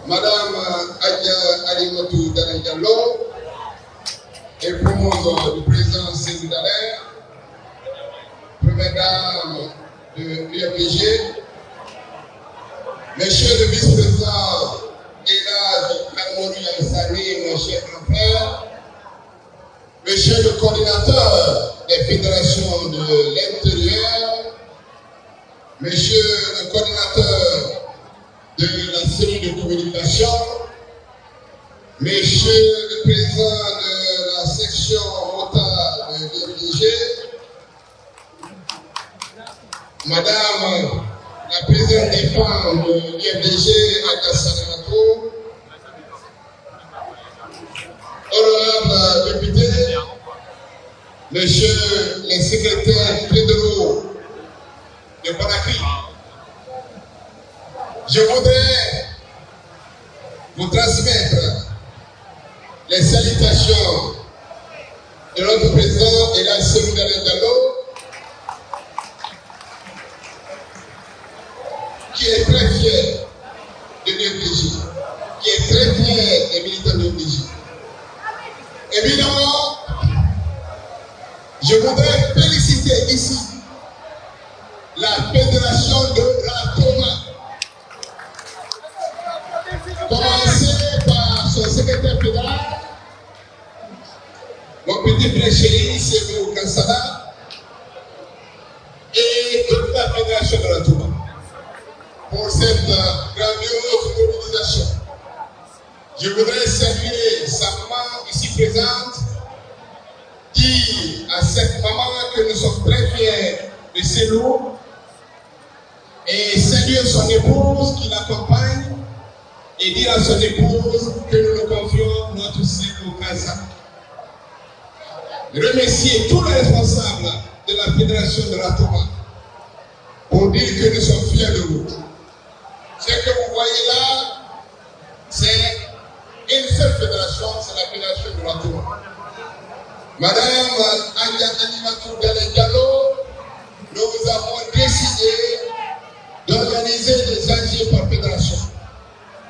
Madame Adja Alimatou Dana Diallo, épouse du président Sékou Dallaire, première dame de l'UFDG, monsieur le vice-président Elhadji Kalmonou Yansani, mon cher grand frère, monsieur le coordinateur des fédérations de l'intérieur, monsieur le coordinateur de la cellule de communication, monsieur le président de la section motard de l'UFDG, madame la présidente des femmes de l'UFDG, Adja Salamatou, honorable député, monsieur les secrétaires fédéraux de Conakry, je voudrais vous transmettre les salutations de notre président Elhadji Sékou Diallo, qui est très fier de l'UFDG, qui est très fier des militants de l'UFDG. Évidemment, je voudrais féliciter ici la fédération de Ratoma, commencer par son secrétaire fédéral, mon petit frère chéri, Sékou Kansala, et toute la fédération de Ratoma, pour cette grandiose mobilisation. Je voudrais saluer sa maman ici présente, dire à cette maman que nous sommes très fiers de Célou, et saluer son épouse qui l'accompagne, et dire à son épouse que nous nous confions notre Sékou Kansala. Remercier tous les responsables de la fédération de Ratoma pour dire que nous sommes fiers de vous. Ce que vous voyez là, c'est une seule fédération, c'est la fédération de Ratoma. Madame Adja Alimatou Dana Diallo, nous avons décidé d'organiser des AG par fédération.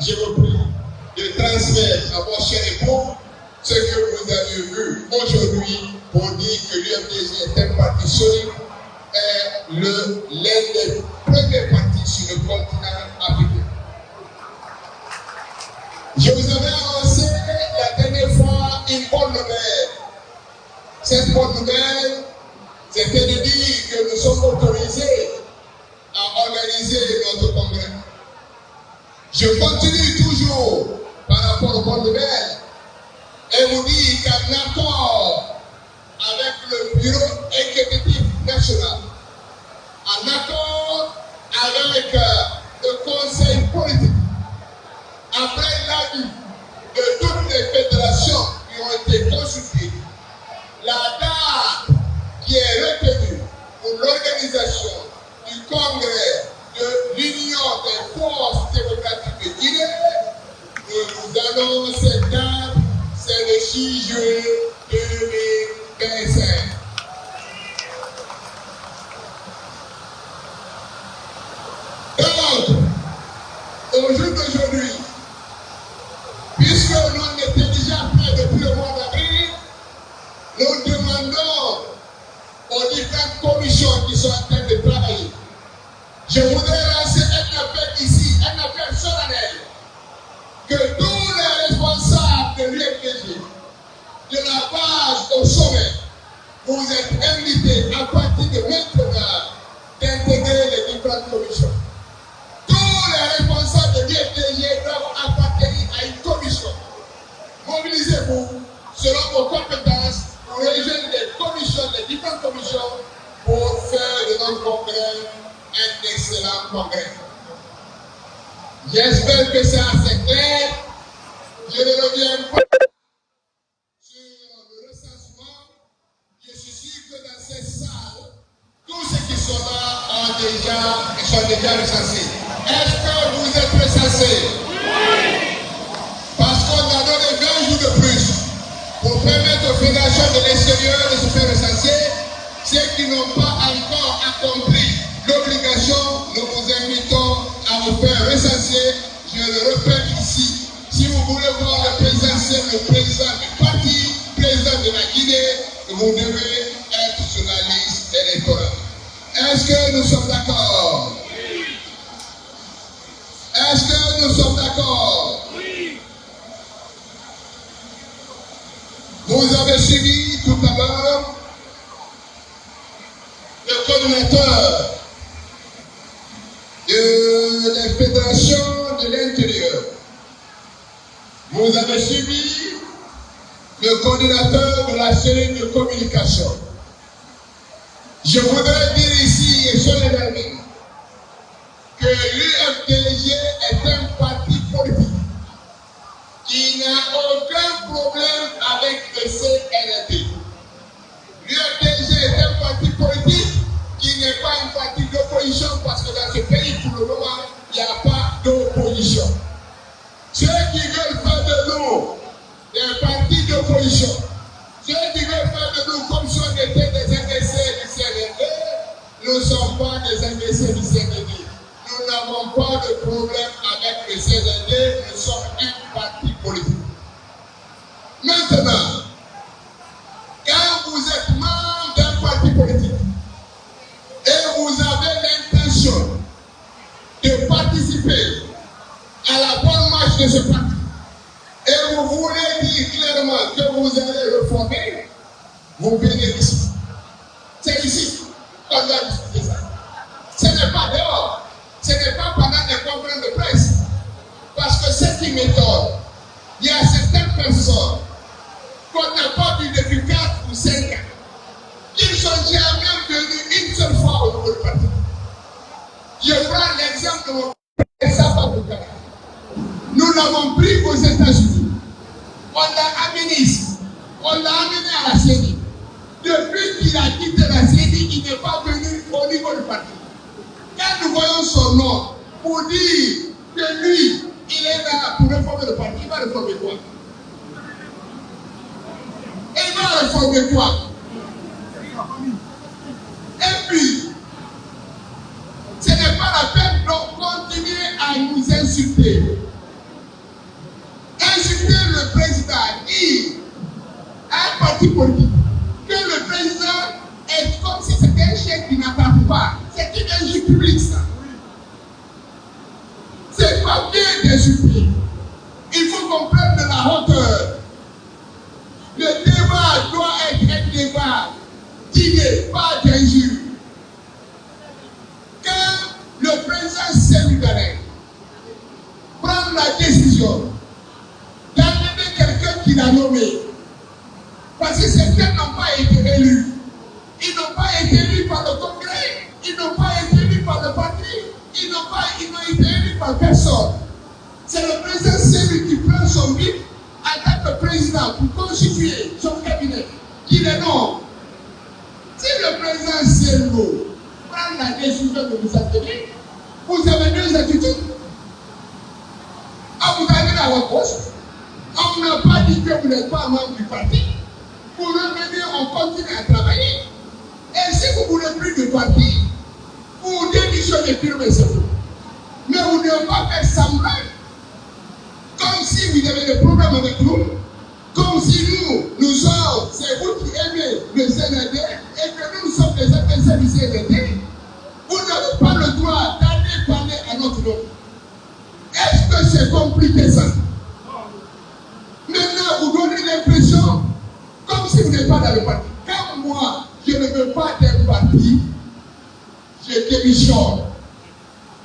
Je vous prie de transmettre à vos chers époux ce que vous avez vu aujourd'hui pour dire que l'UFDG est un parti solide et l'un des premiers partis sur le continent africain. Je vous avais annoncé la dernière fois une bonne nouvelle. Cette bonne nouvelle, c'était de dire que nous sommes autorisés à organiser notre congrès. Je continue toujours par rapport aux bonnes nouvelles et vous dire qu'en accord avec le bureau exécutif national, en accord avec le conseil politique, après l'avis de toutes les fédérations qui ont été consultées, la date qui est retenue pour l'organisation du congrès de l'Union des forces démocratiques de Guinée, nous vous annonce cette date, c'est le 6 juillet 2025. Donc, au jour d'aujourd'hui, puisque l'on était déjà prêt depuis le mois d'avril, nous demandons aux différentes commissions qui sont en train de travailler. Je voudrais lancer un appel ici, un appel solennel, que tous les responsables de l'UFDG, de la base au sommet, vous êtes invités à partir de maintenant d'intégrer les différentes commissions. Tous les responsables de l'UFDG doivent appartenir à une vos compétences pour rejoindre les commissions, les différentes commissions, pour faire de notre congrès un excellent congrès. J'espère que c'est assez clair. Je ne reviens pas sur le recensement. Je suis sûr que dans cette salle, tous ceux qui sont là sont déjà recensés. Est-ce que vous êtes recensés? Oui. Parce qu'on a donné 20 jours de plus pour permettre aux fédérations de l'extérieur de se faire recenser. Ceux qui n'ont pas encore accompli l'obligation, nous vous invitons à vous faire recenser. Je le répète ici. Si vous voulez voir le présidentiel, le président du parti, président de la Guinée, vous devez être sur la liste électorale. Est-ce que nous sommes d'accord? Oui. Est-ce que nous sommes d'accord? Oui. Vous avez suivi tout à l'heure le coordonnateur de la Fédération de l'Intérieur. Vous avez suivi le coordinateur de la cellule de communication. Je voudrais dire ici et solennellement que l'UFDG est un parti politique qui n'a aucun problème avec le CNRD. L'UFDG est un parti politique qui n'est pas un parti d'opposition parce que dans ce pays, pour le moment, il n'y a pas d'opposition. Ceux qui veulent faire de nous des partis d'opposition, ceux qui veulent faire de nous comme si on était des imbéciles du CNRD, nous ne sommes pas des imbéciles du CNRD. Nous n'avons pas de problème avec le CNRD, nous sommes un parti politique. Maintenant, quand vous êtes membre d'un parti politique et vous avez l'intention de participer à la bonne marche de ce parti, et vous voulez dire clairement que vous allez reformer, vous venez ici. C'est ici qu'on doit discuter ça. Ce n'est pas dehors, ce n'est pas pendant des conférences de presse. Parce que c'est une méthode. Il y a certaines personnes qu'on n'a pas vu depuis 4 ou 5 ans, qui ne sont jamais venus une seule fois au niveau du parti. Je prends l'exemple de mon père. Nous l'avons pris aux États-Unis. On l'a amené ici. On l'a amené à la CENI. Depuis qu'il a quitté la CENI, il n'est pas venu au niveau du parti. Quand nous voyons son nom, pour dire que lui, il est là pour réformer le parti, il va réformer quoi? Il va réformer quoi? Et puis, ce n'est pas la peine de continuer à nous insulter. Insulter le président, dire à un parti politique que le président est comme si c'était un chef qui n'attend pas. C'est une injure publique, ça. C'est pas bien d'insulter. Il faut qu'on prenne de la hauteur. Le débat doit être un débat d'idées, pas d'injures. Quand le président sénégalais prend la décision d'amener quelqu'un qu'il a nommé, parce que certains n'ont pas été élus. Ils n'ont pas été élus par le Congrès, ils n'ont pas été élus par le parti, ils n'ont été élus par personne. C'est le président Sélu qui prend son bip en tant que président pour constituer son cabinet, qui le nomme. Si le président Sélu prend la décision de vous appeler, vous avez deux attitudes. Vous avez à votre poste. On n'a pas dit que vous n'êtes pas membre du parti. Vous revenez, on continue à travailler. Et si vous ne voulez plus de parti, vous démissionnez purement et simplement. Mais vous ne devez pas faire semblant. Comme si vous avez des problèmes avec nous. Comme si nous sommes, c'est vous qui aimez le CNRD et que nous sommes les adversaires du CNRD. Vous n'avez pas le droit d'aller parler à notre nom. Est-ce que c'est compliqué ça? Maintenant, vous donnez l'impression comme si vous n'êtes pas dans le parti. Quand moi, je ne veux pas d'un parti, je démissionne,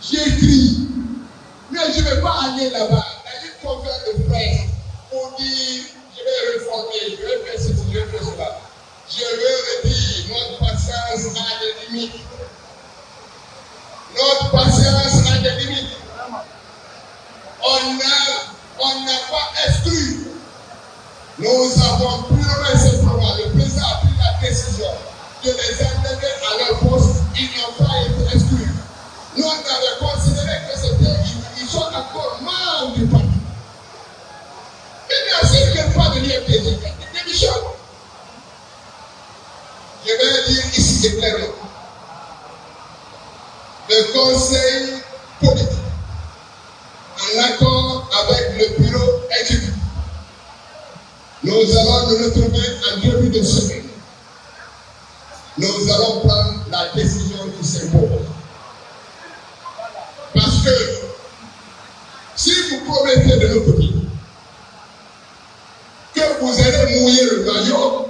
j'écris, mais je ne vais pas aller là-bas, dans une conférence de presse, pour dire, je vais réformer, je vais faire avons purement simplement, le président a pris la décision de les amener à leur poste, ils n'ont pas été exclus. Nous, on avait considéré que ils sont encore membres du parti. Maintenant, s'ils ne viennent pas de l'IFDG, ils démissionnent. Je vais dire ici clairement, le conseil politique, en accord avec le bureau exécutif, nous allons nous retrouver en début de semaine. Nous allons prendre la décision qui s'impose. Parce que si vous promettez de notre côté que vous allez mouiller le maillot,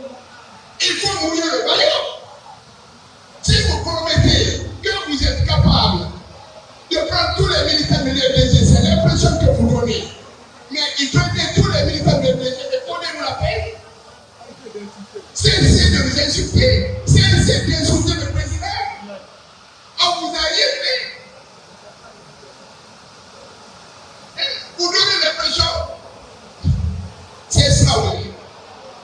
il faut mouiller le maillot. Si vous promettez que vous êtes capable de prendre tous les militaires de l'IFDG, c'est l'impression que vous donnez. Mais il faut que tous les militaires de l'IFDG et donnez-nous la paix. Cessez de nous insulter. Cessez d'insulter le président. On vous a rien fait. Vous donnez l'impression. C'est ça, oui.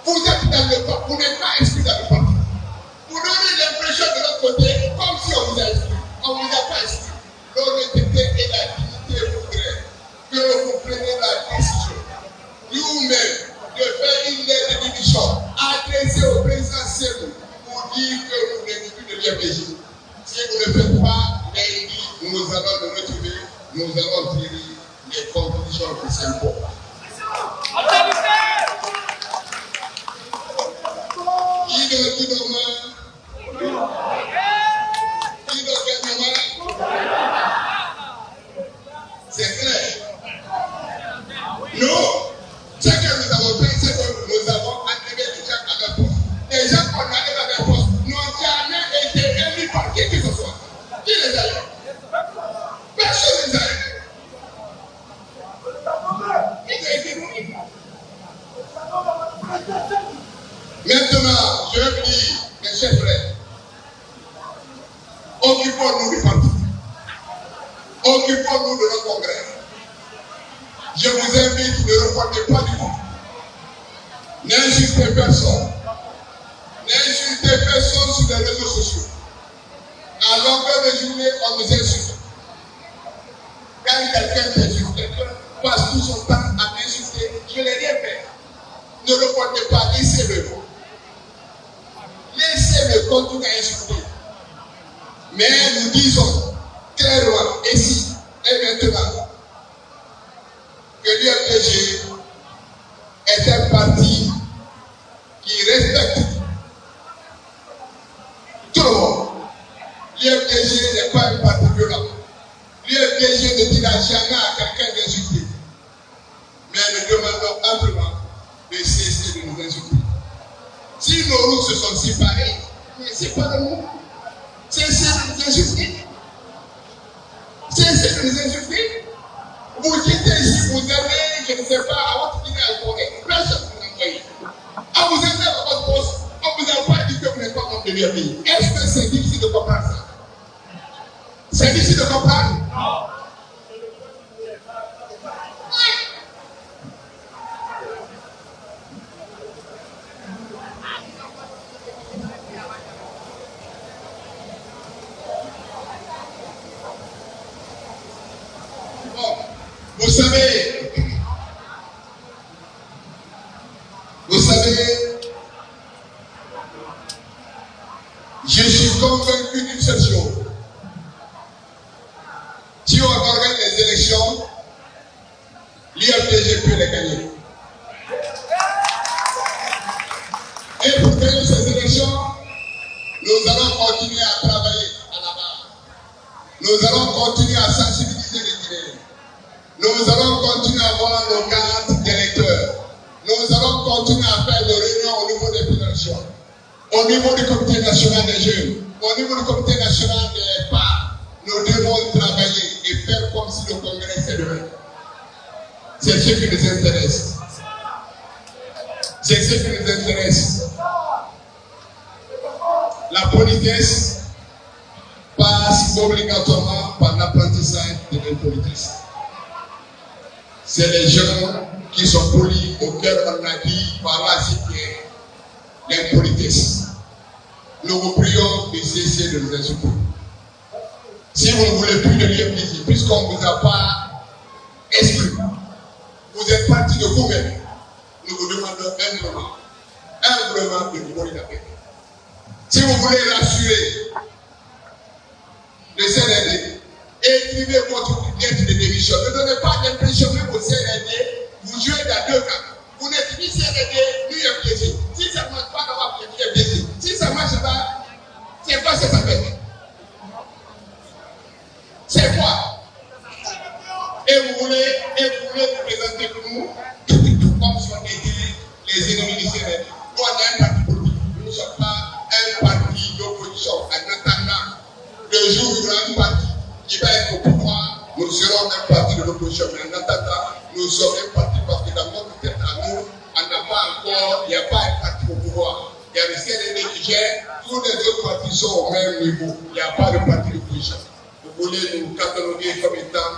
Vous êtes dans le parti. Vous n'êtes pas inscrit dans le parti. Vous donnez l'impression de l'autre côté comme si on vous a inscrit. On ne vous a pas inscrit. L'honnêteté et la dignité voudraient que vous preniez la décision nous-mêmes de faire une lettre de démission adressée au président Sébou pour dire que vous n'êtes plus de l'IFDG. Si vous ne faites pas, lundi, nous allons nous retrouver, nous allons tirer les conclusions qui s'imposent. C'est clair. Nous, ce que nous avons fait, c'est que nous avons enlevé les gens à leur poste. Les gens qu'on enlève à leur poste n'ont jamais été élus par qui que ce soit. Qui les a eu? Personne ne les a eu. Ils ont été nommés. Maintenant, je veux dire, mes chers frères, occupons-nous du parti. Occupons-nous de notre congrès. Je vous invite, ne reportez pas du tout. N'insultez personne. N'insultez personne sur les réseaux sociaux. À longueur de journée, on nous insulte. Quand quelqu'un t'insulte, quelqu'un passe tout son temps à m'insulter, je n'ai rien fait. Ne reportez pas, laissez-le. Laissez-le continuer à insulter. Mais nous disons clairement ici et maintenant que l'IFDG est un parti qui respecte tout le monde. L'IFDG n'est pas un parti violent. L'IFDG ne dira jamais à quelqu'un d'insulter. Mais nous demandons amplement de cesser de nous insulter. Si nos routes se sont séparées, séparez-nous. Cessez de nous insulter. Cessez de nous insulter. Vous quittez ici, vous allez, je ne sais pas, à votre dîner à Corée. Personne ne vous envoie. On vous envoie à votre poste, on vous a pas dit que vous n'êtes pas membre de l'IFDG. Est-ce que c'est difficile de comprendre ça? C'est difficile de comprendre? Non. Vous savez, je suis convaincu d'une seule chose. Si on organise les élections, l'IFDG peut les gagner. Et pour gagner ces élections, nous allons continuer à travailler à la base. Nous allons continuer à sensibiliser les Guinéens. Nous allons continuer à avoir nos cartes d'électeurs. Nous allons continuer à faire des réunions au niveau des fédérations, au niveau du comité national des jeunes, au niveau du comité national des parts. Nous devons travailler et faire comme si le congrès c'est demain. C'est ce qui nous intéresse. C'est ce qui nous intéresse. La politesse passe obligatoirement par l'apprentissage de l'impolitesse. C'est les gens qui sont polis, au cœur on a dit par là c'est l'impolitesse. Nous vous prions de cesser de nous insulter. Si vous ne voulez plus de l'IFDJ, puisqu'on ne vous a pas exclu, vous êtes parti de vous-même, nous vous demandons humblement de nous donner la paix. Si vous voulez rassurer le CNRD, écrivez votre lettre de démission. Ne donnez pas l'impression que au CNRD, vous jouez dans deux camps. Vous n'êtes ni CNRD, ni FDJ. Si ça ne marche pas, on va faire FDJ. Si ça ne marche pas, c'est quoi cette affaire? C'est quoi? Et vous voulez vous présenter pour nous comme si on était les ennemis du CNRD. Nous, on est un parti politique. Nous ne sommes pas un parti d'opposition. En attendant le jour où il y aura un parti qui va être au pouvoir, nous serons un parti de l'opposition. Mais en attendant, nous sommes un parti parce que dans notre tête à nous, on n'a pas encore, il n'y a pas un parti au pouvoir. Il y a le CNRD qui gère, tous les autres partis sont au même niveau. Il n'y a pas de parti d'opposition. Vous voulez nous cataloguer comme étant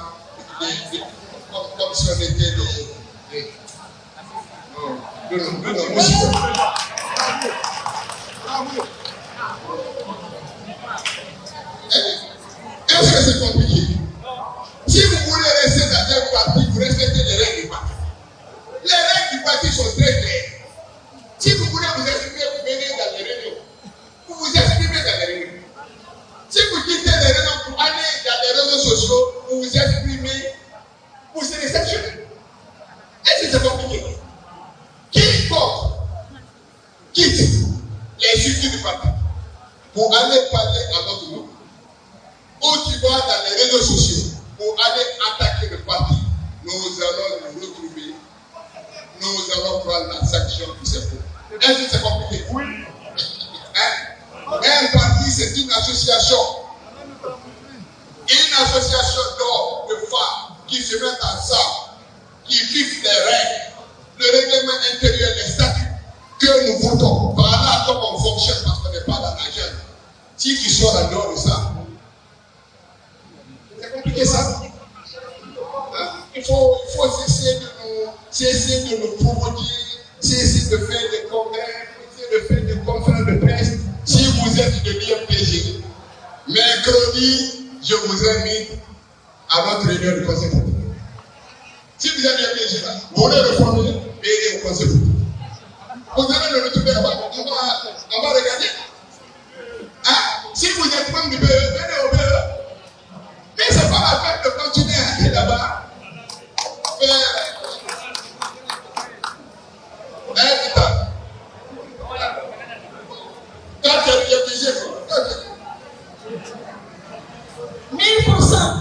comme si on était des Est-ce que c'est compliqué? Si vous voulez rester dans un parti, vous respectez les règles du parti. Les règles du parti sont très claires. Si vous voulez vous exprimer, vous venez dans les réunions. Vous vous exprimez dans les réunions. Si vous quittez les réunions pour aller dans les réseaux sociaux, vous vous exprimez pour se réceptionner. Est-ce que c'est compliqué? Quiconque quitte les structures du parti pour aller parler à notre nom, ou tu vas dans les réseaux sociaux pour aller attaquer le parti, nous allons nous retrouver, nous allons prendre la sanction qui s'impose. Est-ce que c'est compliqué? Oui. Un parti, c'est une association. Une association d'hommes, de femmes qui se mettent ensemble, qui vivent les règles, le règlement intérieur, les statuts que nous votons. Par là, comme on fonctionne parce qu'on n'est pas dans la jeune. Si tu sors en dehors de ça, c'est compliqué ça. Il faut cesser de nous provoquer, cesser de faire des congrès, cesser de faire des conférences de presse. Si vous êtes de l'IFDJ, mercredi, je vous invite à notre réunion du conseil politique. Si vous êtes de l'IFDJ, vous voulez reformer, venez au conseil politique. Vous allez le retrouver là-bas. On va regarder. Si vous êtes membre du BE, venez au BE. Mais ce n'est pas la peine de continuer à aller là-bas. Putain. Quand tu es obligé, 1000%.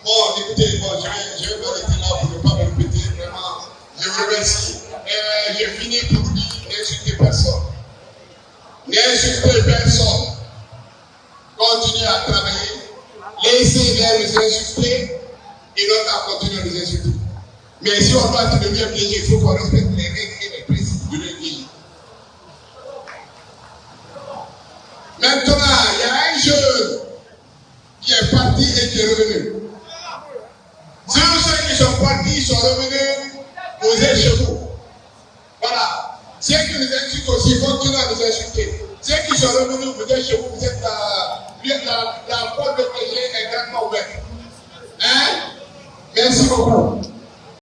Bon, écoutez, je vais m'arrêter là pour ne pas me répéter. Vraiment, je vous remercie. J'ai fini pour vous dire n'insultez personne. N'insultez personne. Continuez à travailler. Laissez-les nous insulter et l'autre à continuer à nous insulter. Mais si on doit devenir obligé, il faut qu'on respecte les règles et les principes de l'Église. Maintenant, il y a un jeune qui est parti et qui est revenu. Ceux qui sont partis sont revenus, vous êtes chez vous. Voilà. Ceux qui nous insultent aussi, continuent à nous insulter. Ceux qui sont revenus, vous êtes chez vous, vous êtes la porte de péché est grandement ouverte. Hein? Merci beaucoup.